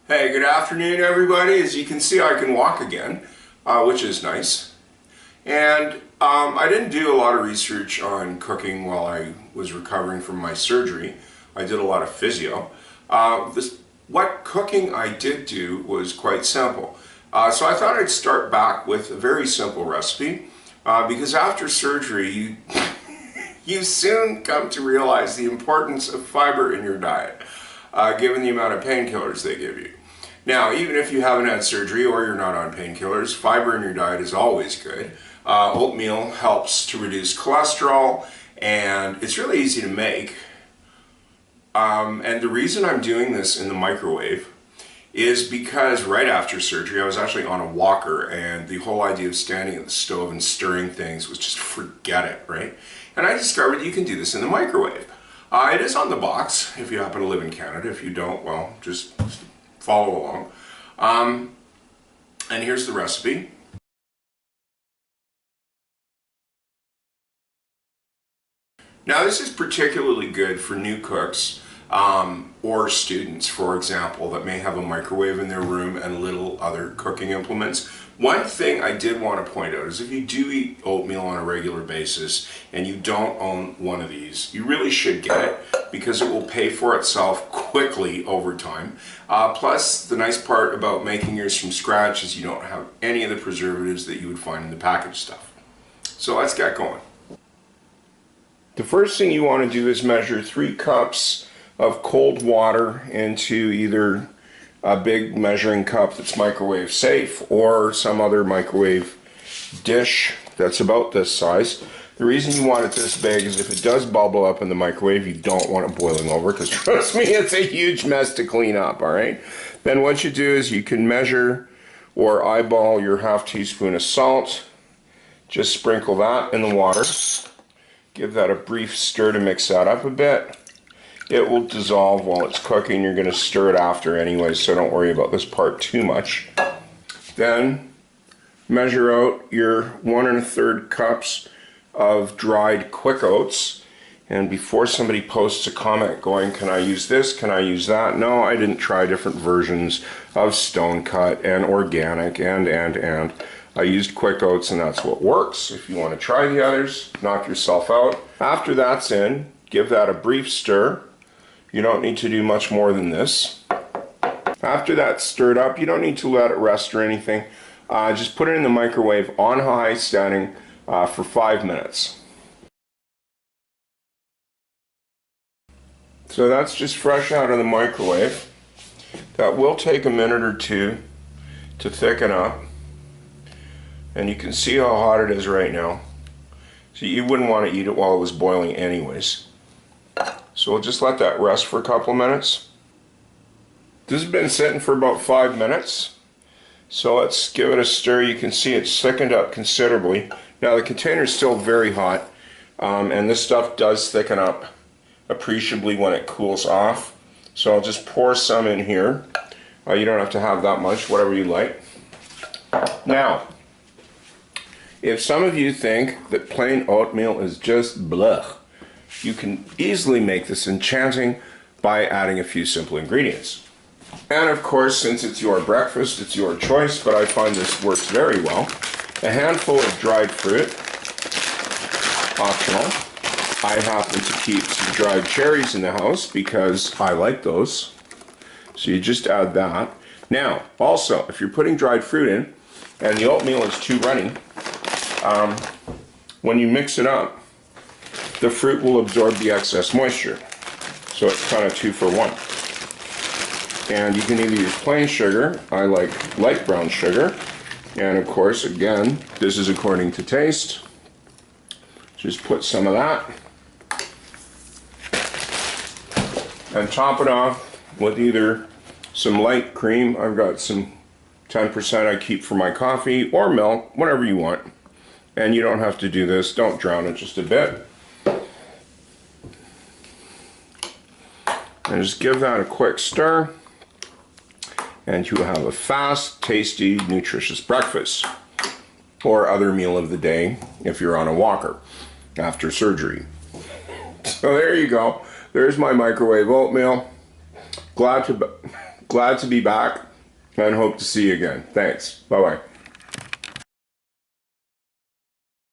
Hey, good afternoon everybody. As you can see, I can walk again, which is nice. And I didn't do a lot of research on cooking while I was recovering from my surgery. I did a lot of physio. What cooking I did do was quite simple. So I thought I'd start back with a very simple recipe because after surgery you soon come to realize the importance of fiber in your diet, given the amount of painkillers they give you. Now, even if you haven't had surgery or you're not on painkillers, fiber in your diet is always good. Oatmeal helps to reduce cholesterol, and it's really easy to make. And the reason I'm doing this in the microwave is because right after surgery I was actually on a walker, and the whole idea of standing at the stove and stirring things was just forget it, right? And I discovered you can do this in the microwave. It is on the box if you happen to live in Canada. If you don't, well, just follow along. And here's the recipe. Now this is particularly good for new cooks or students, for example, that may have a microwave in their room and little other cooking implements. One thing I did want to point out is if you do eat oatmeal on a regular basis and you don't own one of these, you really should get it because it will pay for itself quickly over time. Plus, the nice part about making yours from scratch is you don't have any of the preservatives that you would find in the packaged stuff. So let's get going. The first thing you want to do is measure 3 cups of cold water into either a big measuring cup that's microwave safe or some other microwave dish that's about this size. The reason you want it this big is if it does bubble up in the microwave, you don't want it boiling over, because trust me, it's a huge mess to clean up, alright? Then what you do is you can measure or eyeball your ½ teaspoon of salt. Just sprinkle that in the water. Give that a brief stir to mix that up a bit. It will dissolve while it's cooking. You're going to stir it after anyway, so don't worry about this part too much. Then measure out your 1 1/3 cups of dried quick oats. And before somebody posts a comment going, can I use this, can I use that? No, I didn't try different versions of stone cut and organic and. I used quick oats and that's what works. If you want to try the others, knock yourself out. After that's in, give that a brief stir. You don't need to do much more than this. After that's stirred up, you don't need to let it rest or anything. Just put it in the microwave on high setting for 5 minutes. So that's just fresh out of the microwave. That will take a minute or two to thicken up. And you can see how hot it is right now. So you wouldn't want to eat it while it was boiling anyways. So we'll just let that rest for a couple of minutes. This has been sitting for about 5 minutes. So let's give it a stir. You can see it's thickened up considerably. Now the container is still very hot, and this stuff does thicken up appreciably when it cools off. So I'll just pour some in here. You don't have to have that much, whatever you like. Now, if some of you think that plain oatmeal is just blech, you can easily make this enchanting by adding a few simple ingredients. And of course, since it's your breakfast, it's your choice, but I find this works very well. A handful of dried fruit, optional. I happen to keep some dried cherries in the house because I like those. So you just add that. Now, also, if you're putting dried fruit in and the oatmeal is too runny, when you mix it up, the fruit will absorb the excess moisture. So it's kind of 2 for 1. And you can either use plain sugar, I like light brown sugar, and of course, again, this is according to taste. Just put some of that. And top it off with either some light cream, I've got some 10% I keep for my coffee, or milk, whatever you want. And you don't have to do this, don't drown it just a bit. And just give that a quick stir, and you have a fast, tasty, nutritious breakfast, or other meal of the day if you're on a walker after surgery. So there you go. There's my microwave oatmeal. Glad glad to be back and hope to see you again. Thanks. Bye-bye.